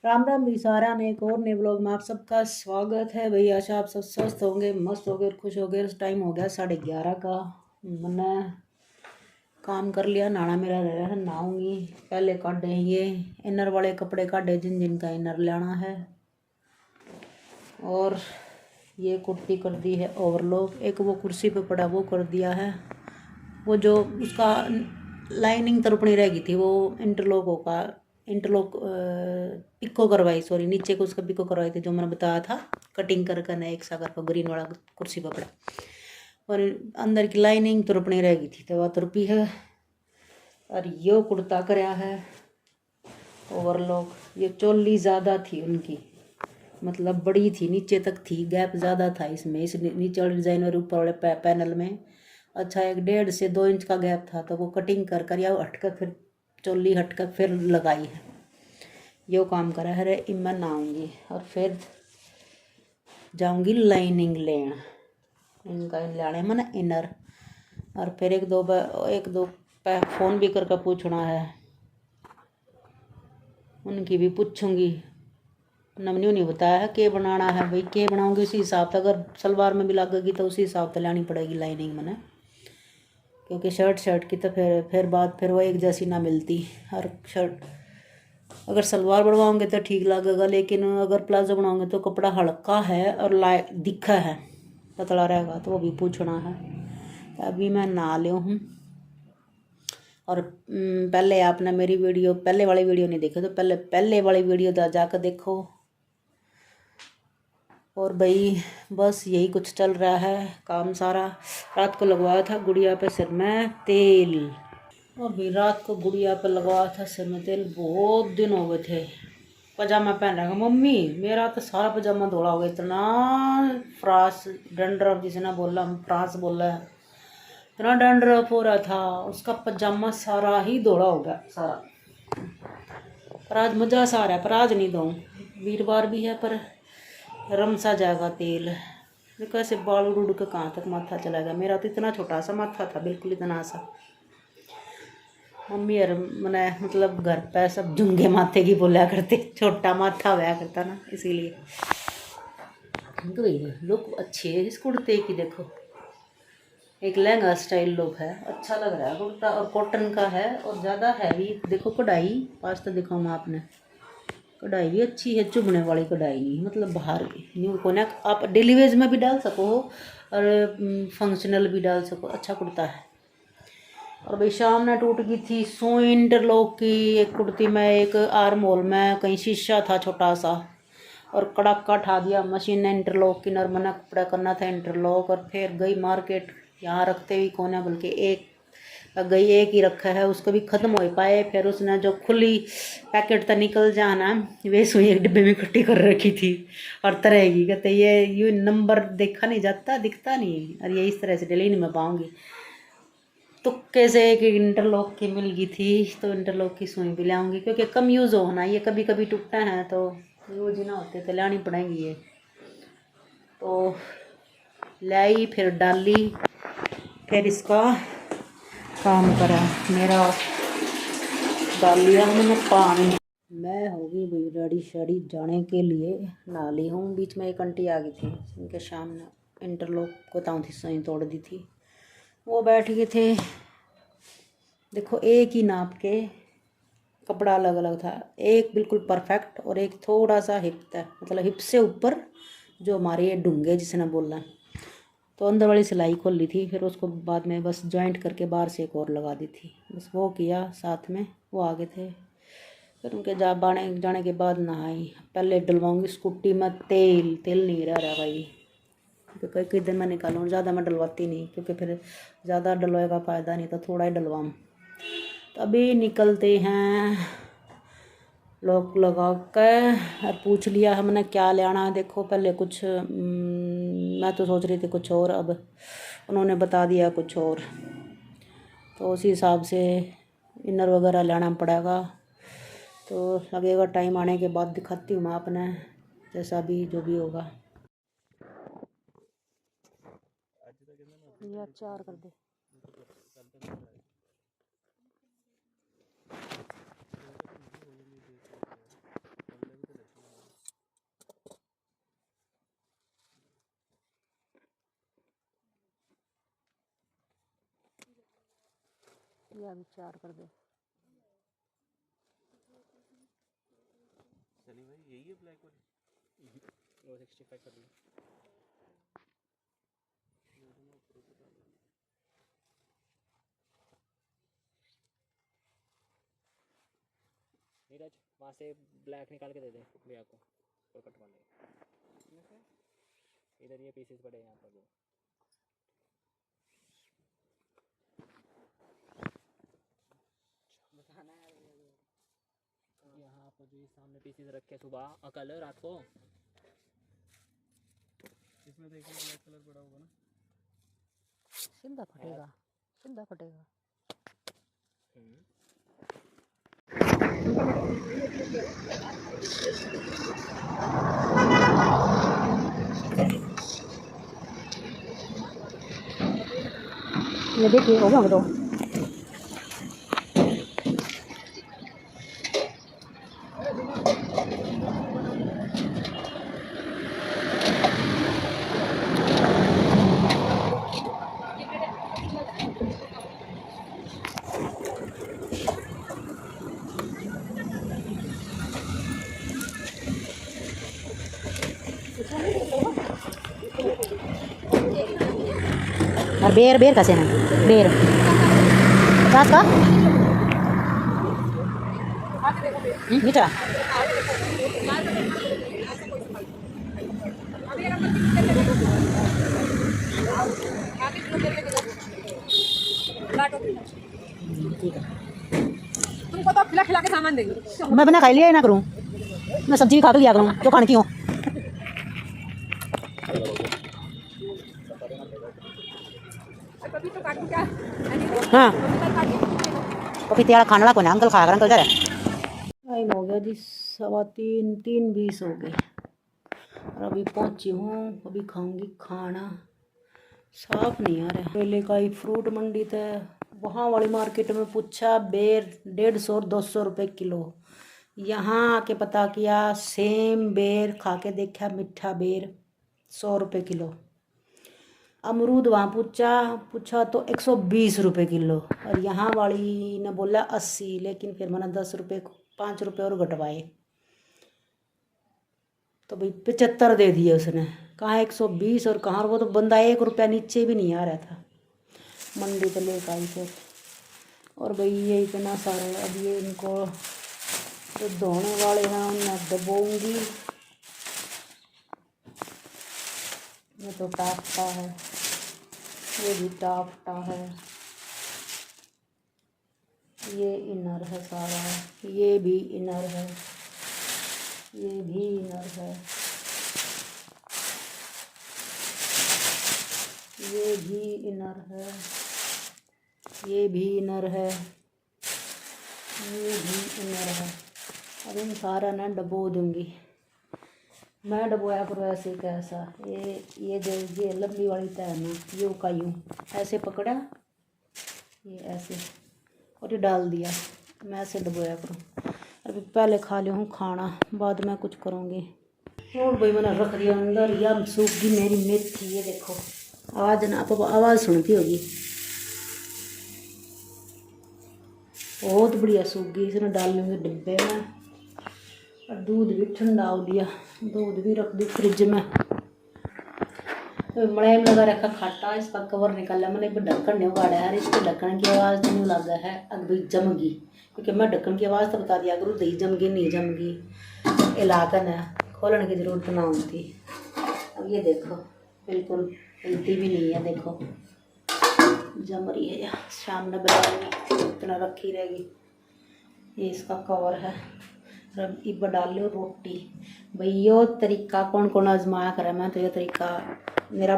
राम राम भी सारा ने एक और नए व्लॉग में आप सबका स्वागत है। भाई आशा आप सब स्वस्थ होंगे, मस्त होंगे और खुश होंगे। टाइम हो गया 11:30 का। मैंने काम कर लिया, नहाना मेरा रह रहा है, नहाऊंगी। पहले काटे ये इनर वाले कपड़े काटे जिन जिन का इनर लेना है, और ये कुर्ती कर दी है ओवरलॉक। एक वो कुर्सी पे पड़ा वो कर दिया है, वो जो उसका लाइनिंग तरुपणी रह गई थी वो इंटरलॉक पिको करवाई, सॉरी नीचे को उसका पिको करवाई थी, जो मैंने बताया था कटिंग कर करना एक सागर पर ग्रीन वाला कुर्सी पर पड़ा। और अंदर की लाइनिंग तरुपणी रह गई थी तो वह तुरपी है। और यो कुर्ता कराया है ओवरलॉक। ये चोली ज़्यादा थी उनकी, मतलब बड़ी थी, नीचे तक थी, गैप ज़्यादा था इसमें, इस नीचे वाले डिज़ाइन और ऊपर वाले पैनल में। अच्छा 1.5 से 2 इंच का गैप था, तो वो कटिंग कर कर या हटकर फिर चोली हटकर फिर लगाई है। यो काम करा है। मैं नहाऊंगी और फिर जाऊंगी लाइनिंग लेन, इनका लाने मैंने इनर। और फिर एक दो फ़ोन भी करके पूछना है, उनकी भी पूछूंगी। नमनी नहीं बताया है के बनाना है, भाई के बनाऊंगी उसी हिसाब से। अगर सलवार में भी लगेगी तो उसी हिसाब से लानी पड़ेगी लाइनिंग मैंने, क्योंकि शर्ट की तो फिर वो एक जैसी ना मिलती। और शर्ट अगर सलवार बनवाओगे तो ठीक लगेगा, लेकिन अगर प्लाजो बनाओगे तो कपड़ा हल्का है और लाइट दिखा है, पतला रहेगा, तो वो भी पूछना है। तो अभी मैं नहा लिया हूँ। और पहले आपने मेरी वीडियो पहले वाली वीडियो नहीं देखी तो पहले वाली वीडियो जाकर देखो। और भाई बस यही कुछ चल रहा है काम सारा। रात को लगवाया था गुड़िया पे सिर में तेल, और भी रात को गुड़िया पे लगवाया था सिर में तेल। बहुत दिन हो गए थे पजामा पहन रहा। मम्मी मेरा तो सारा पजामा धोला हो गया, इतना फ्रास डंडरफ, जिसे ना बोला हम फ्रांस बोला है, इतना डंडरफ हो रहा था, उसका पजामा सारा ही धोला हो गया सारा। पर आज मज़ा सा आ रहा है, पर आज नहीं धोऊँ, वीरवार भी है, पर रम सा जाएगा तेल। देखो ऐसे बाल उड़ के कहाँ तक माथा चला गया। मेरा तो इतना छोटा सा माथा था, बिल्कुल इतना सा। मम्मी और मैंने मतलब घर पे सब जुंगे माथे की बोला करते, छोटा माथा हुआ करता ना, इसीलिए। तो ये लुक अच्छी है इस कुर्ते की, देखो एक लहंगा स्टाइल लुक है, अच्छा लग रहा है कुर्ता। और कॉटन का है और ज़्यादा हैवी। देखो कढ़ाई पास तो दिखाऊँ आपने, कढ़ाई भी अच्छी है, चुभने वाली कढ़ाई नहीं, मतलब बाहर न्यू को ना आप डेली वेज में भी डाल सको और फंक्शनल भी डाल सको, अच्छा कुर्ता है। और भाई शाम में टूट गई थी सुई इंटरलॉक की एक कुर्ती में, एक आर मॉल में कहीं शीशा था छोटा सा, और कड़ाका ठा दिया मशीन ने इंटरलॉक की। नरमना कपड़ा करना था इंटरलॉक, और फिर गई मार्केट, यहाँ रखते हुए कौन है, बल्कि एक गई, एक ही रखा है, उसको भी ख़त्म हो पाए। फिर उसने जो खुली पैकेट तो निकल जाना, वे सुई एक डिब्बे में इकट्ठी कर रखी थी। और तरह की कहते ये नंबर देखा नहीं जाता, दिखता नहीं, और ये इस तरह से डिलीट नहीं मैं पाऊँगी। तुक्के से एक इंटरलॉक की मिल गई थी, तो इंटरलॉक की सुई भी लाऊंगी, क्योंकि कम यूज़ होना, ये कभी कभी टूटते हैं तो यूज ही ना होते, तो लानी पड़ेंगी ये। तो लाई, फिर डाली, फिर इसका काम करा मेरा, डाल लिया मैंने पानी। मैं होगी भाई रेडी शेडी जाने के लिए, नहा ली हूँ। बीच में एक आंटी आ गई थी, उनके सामने इंटरलॉक को ताऊ थी सुई तोड़ दी थी, वो बैठ गए थे। देखो एक ही नाप के कपड़ा अलग अलग था, एक बिल्कुल परफेक्ट और एक थोड़ा सा हिप था, मतलब हिप से ऊपर जो हमारे ये डूंगे जिसने बोला। तो अंदर वाली सिलाई खोल ली थी, फिर उसको बाद में बस जॉइंट करके बाहर से एक और लगा दी थी, बस वो किया। साथ में वो आगे थे, फिर उनके जाने के बाद नहाई। पहले डलवाऊंगी स्कूटी में तेल, तेल नहीं रह रहा भाई, क्योंकि कई दिन मैं निकालूँ, ज़्यादा मैं डलवाती नहीं, क्योंकि फिर ज़्यादा डलवाएगा फ़ायदा नहीं, तो थोड़ा ही डलवाऊँ। तो अभी निकलते हैं, लॉक लगा कर। और पूछ लिया हमने क्या लेना है। देखो पहले कुछ मैं तो सोच रही थी कुछ और, अब उन्होंने बता दिया कुछ और, तो उसी हिसाब से इनर वगैरह लेना पड़ेगा। तो लगेगा टाइम, आने के बाद दिखाती हूँ मैं अपने, जैसा भी जो भी होगा। ये 4 कर दे। या भी 4 कर दे। सनी भाई यही है ब्लैक वाली, वो 65 कर लो। नीरज वहाँ से ब्लैक निकाल के दे दे भैया को, कोई कटवा लेगा। इधर ये पीसेस पड़े हैं यहाँ पर जो। बताना है यहाँ पर जो ये सामने पीसेस रखे सुबह कल रात को, इसमें देखिए ब्लैक कलर पड़ा होगा ना, सीधा फटेगा, सीधा फटेगा। ये देखिए हो गया तो और बेर बेर कैसे हैं बेर 50 का मीठा। ठीक है तुमको तो खिला खिला के सामान देंगे। मैं बना खा लिया ना करूँ, मैं सब्जी खा के क्या करूँ जो खाने की हूँ। हाँ पपीते वाला खाने वाला कौन है? अंकल खाया कर, अंकल जरा टाइम हो गया जी 3:15 3:20 हो गए और अभी पहुँची हूँ। अभी खाऊंगी खाना। साफ नहीं आ रहा। पहले का ही फ्रूट मंडी था, वहाँ वाली मार्केट में पूछा बेर 150 200 रुपये किलो। यहाँ आके पता किया सेम बेर खा के देखा, मीठा बेर 100 रुपये किलो। अमरूद वहाँ पूछा तो 120 रुपये किलो, और यहाँ वाली ने बोला 80, लेकिन फिर मैंने 10 रुपये 5 रुपये और घटवाए तो भाई 75 दे दिए उसने। कहाँ 120 और कहाँ, वो तो बंदा 1 रुपया नीचे भी नहीं आ रहा था। मंडी तो लेकर आई फिर, और भाई ये इतना सारा अब ये इनको जो धोने वाले हैं उन्हें दबोऊंगी। ये तो टापटा है, ये भी टापटा है, ये इनर है सारा, ये भी इनर है, ये भी इनर है, ये भी इनर है, ये भी इनर है, ये भी इनर है। अब इन सारा ना डबो दूंगी मैं। डबोया करो ऐसे कैसा, ये जो ये लंबी वाली तय है ना, यूँ का यूँ ऐसे पकड़ा, ये ऐसे और ये डाल दिया। मैं ऐसे डबोया करूँ। अभी पहले खा लिया हूँ खाना, बाद में कुछ करूँगी। और भाई मैंने रख दिया अंदर। या सूख गई मेरी मेथी, ये देखो आवाज़ ना, आप आवाज़ सुनती होगी, बहुत बढ़िया सूख गई। इसने डाल लूँगी डिब्बे में। और दूध भी ठंडा हो लिया, दूध भी रख दी फ्रिज में। तो मलाइम लगा रखा खट्टा, इसका कवर निकाला मैंने, ढक्कन नहीं उगाड़ा है। इसके ढक्कन की आवाज़ नहीं लगा है अब भाई जम गई, क्योंकि मैं ढक्कन की आवाज़ तो बता दिया करूँ, दही जम गई नहीं जम गई इलाका है, खोलने की ज़रूरत ना होती। अब ये देखो बिल्कुल हिलती भी नहीं है, देखो जम रही है। शाम में बनाऊंगी, इतना रखी रहेगी। ये इसका कवर है। अब इब डाल लो रोटी। भाई यो तरीका कौन कौन आजमाया करे, मैं तो ये तरीका मेरा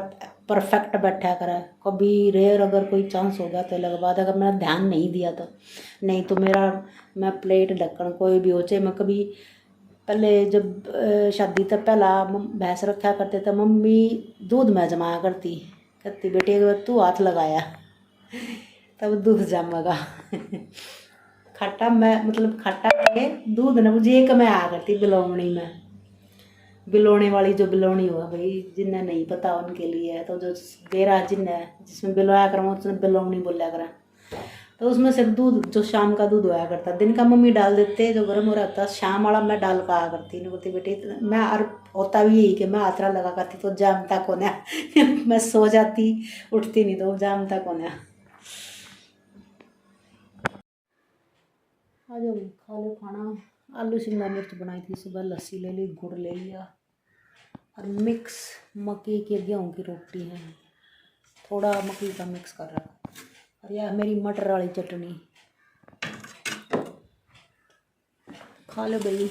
परफेक्ट बैठा करे। कभी रेयर अगर कोई चांस हो गया तो अलग बात, अगर मैंने ध्यान नहीं दिया तो नहीं तो मेरा मैं प्लेट ढक्कन कोई भी हो चाहे। मैं कभी पहले जब शादी तक पहला भैंस रखा करते थे, मम्मी दूध में जमाया करती, कहती बेटी एक बार तू हाथ लगाया तब दूध जमेगा खट्टा मैं मतलब खट्टा के दूध न मुझे एक में आ करती बिलोवनी में। बिलोने वाली जो बिलोनी हुआ भाई, जिन्हें नहीं पता उनके लिए, तो जो बेरा जिन्हें जिसमें बिलोया करा उसने बिलोवनी बोलिया करा। तो उसमें से दूध जो शाम का दूध होया करता, दिन का मम्मी डाल देते जो गर्म हो रहा था, शाम वाला मैं डाल का आया करती नहीं बोलती बेटी मैं। और होता भी यही कि मैं आतरा लगा करती तो जामता को ना मैं सो जाती उठती नहीं तो जामता को ना। आज खा लो खाना। आलू शिमला मिर्च बनाई थी सुबह, लस्सी ले ली, गुड़ ले लिया और मिक्स मक्की के गेहूँ की रोटी है, थोड़ा मक्की का मिक्स कर रहा है। और यह मेरी मटर वाली चटनी खा लो भाई।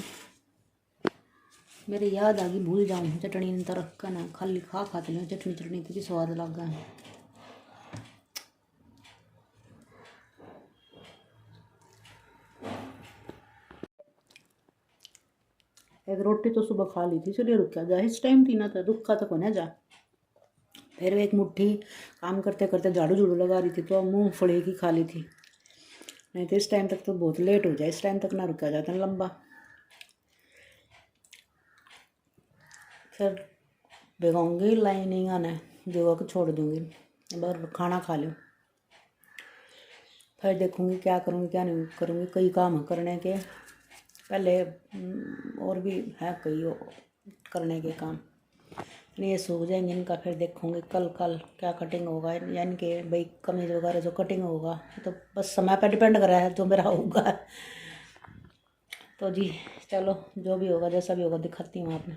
मेरे याद आ गई भूल जाऊँ चटनी ने तो रखा ना, खाली खाती हूँ चटनी चटनी तो स्वाद लग गया। एक रोटी तो सुबह खा ली थी इसलिए रुक जा, इस टाइम थी ना तो रुका तो को ना जा। फिर एक मुट्ठी काम करते करते झाड़ू झूड़ू लगा रही थी तो मूँगफली की खा ली थी, नहीं तो इस टाइम तक तो बहुत लेट हो जाए, इस टाइम तक ना रुका जाता लंबा। फिर भिगोंगी लाइनिंग आना भिगो के छोड़ दूँगी, बस खाना खा लो। फिर देखूँगी क्या करूँगी क्या नहीं करूँगी, कई काम करने के पहले और भी है कई करने के काम, ये सूख जाएंगे इनका। फिर देखूँगी कल क्या कटिंग होगा, यानी कि भाई कमीज वगैरह जो कटिंग होगा तो बस समय पर डिपेंड कर रहा है जो मेरा होगा। तो जी चलो जो भी होगा जैसा भी होगा दिखाती हूँ आपने।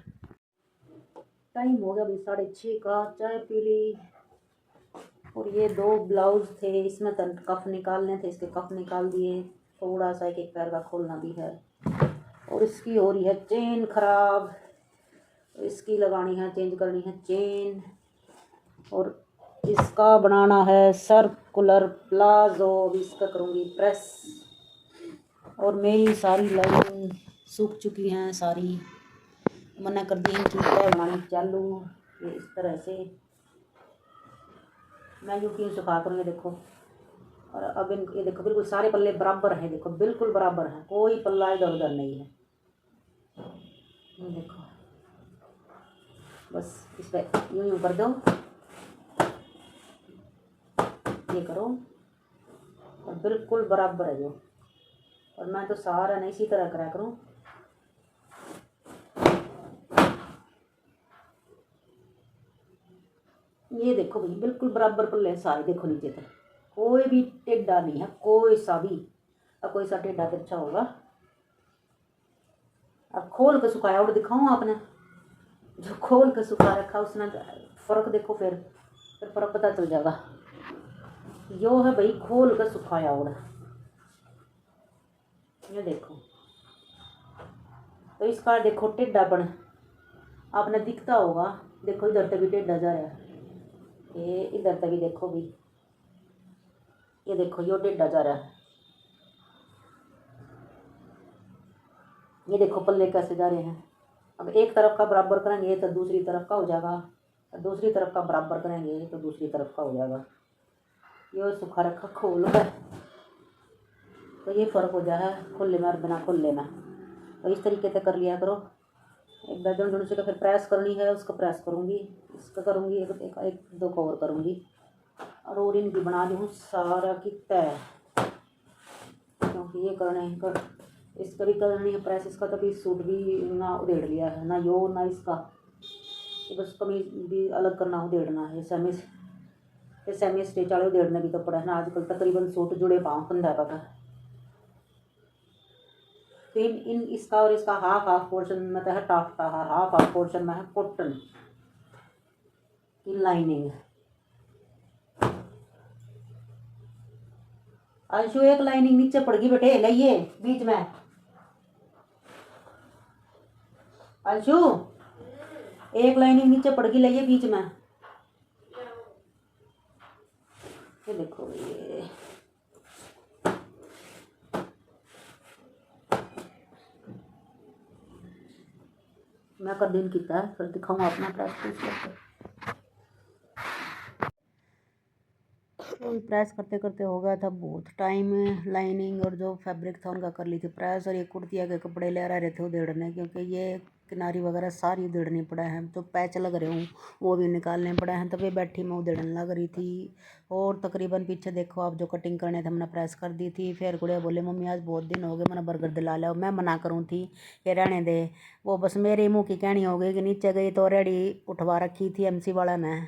टाइम हो गया अभी 6:30 का, चाय पी ली। और ये 2 ब्लाउज थे, इसमें तो कफ निकालने थे, इसके कफ निकाल दिए, थोड़ा सा एक पैर का खोलना भी है। और इसकी हो रही है चेन खराब, इसकी लगानी है, चेंज करनी है चेन। और इसका बनाना है सर्कुलर प्लाजो, इसका करूँगी प्रेस। और मेरी सारी लाइन सूख चुकी हैं सारी, मना कर दी कि क्या बनानी चालू, ये इस तरह से मैं यूँ क्यों सुखा करूँ, ये देखो। और अब ये देखो बिल्कुल सारे पल्ले बराबर हैं, देखो बिल्कुल बराबर हैं, कोई पल्ला इधर उधर नहीं है। ये देखो बस इस पर यूँ कर दो, ये करो और बिल्कुल बराबर है जो। और मैं तो सारा नहीं इसी तरह करा करूँ। ये देखो भाई बिल्कुल बराबर पल्ले सारे, देखो नीचे तक कोई भी टेढ़ा नहीं है, कोई सा भी। अब कोई सा टेढ़ा तिरछा होगा। अब खोल के सुखाया और दिखाऊँ आपने, जो खोल के सुखा रखा उसमें फ़र्क देखो, फिर फ़र्क पता चल जाएगा। यो है भाई खोल के सुखाया और ये देखो। तो इसका देखो टेढ़ापन आपने दिखता होगा, देखो इधर तक भी टेढ़ा जा रहा है, ये इधर तक भी देखो भी, ये देखो यो टेढ़ा जा रहा है। ये देखो पल्ले कैसे जा रहे हैं। अब एक तरफ का बराबर करेंगे तो दूसरी तरफ का हो जाएगा, और दूसरी तरफ का बराबर करेंगे तो दूसरी तरफ का हो जाएगा। ये सुखा रखा खोल है तो ये फ़र्क हो जाए खुले में और बिना खुले में। तो इस तरीके से कर लिया करो। एक दर्जन जुड़ से फिर प्रेस करनी है, उसको प्रेस करूँगी, इसका करूँगी एक 2 कवर करूँगी। और इनकी बना दूँ सारा की तय, क्योंकि ये करने इसका भी करनी है प्रेस। इसका तभी सूट भी ना उधेड़ लिया है, ना यो ना इसका, तो बस कमीज भी अलग करना उधेड़ना है। सेमी स्टिच वाले उधेड़ने भी तो पड़ा है ना, आजकल तकरीबन सूट जुड़े पाँव कंधा का। तो इन इसका और इसका हाफ पोर्शन में तो है टाफ्ट का, हाफ पोर्शन में है कॉटन की लाइनिंग। अंशु एक लाइनिंग नीचे पड़ गई बेटे, लाइए बीच में। अंशु एक लाइनिंग नीचे पड़ गई, लाइए बीच में। ये देखो ये मैं कर दिन किया है, फिर दिखाऊँ अपना प्रैक्टिस करके। तो प्रेस करते करते हो गया था बहुत टाइम। लाइनिंग और जो फैब्रिक था उनका कर ली थी प्रेस, और ये कुर्तिया के कपड़े ले रहे थे उधेड़ने, क्योंकि ये किनारी वगैरह सारी उधेड़नी पड़ा है, तो पैच लग रहे हूँ वो भी निकालने पड़े हैं। तभी बैठी मैं उधेड़ने लग रही थी। और तकरीबन पीछे देखो आप जो कटिंग करने थे हमने प्रेस कर दी थी। फिर गुड़िया बोले मम्मी आज बहुत दिन हो गए मैंने बर्गर दिला लिया। मैं मना करूँ थी कि रहने दे, वो बस मेरे मुँह की कहनी हो गई कि नीचे गई तो रेडी उठवा रखी थी MC वाला ने।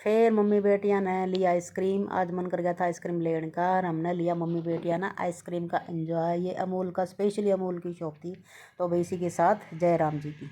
फिर मम्मी बेटियां ने लिया आइसक्रीम, आज मन कर गया था आइसक्रीम लेने का, और हमने लिया मम्मी बेटियां ना आइसक्रीम का एंजॉय। ये अमूल का स्पेशली अमूल की शॉप थी। तो भाई इसी के साथ जय राम जी की।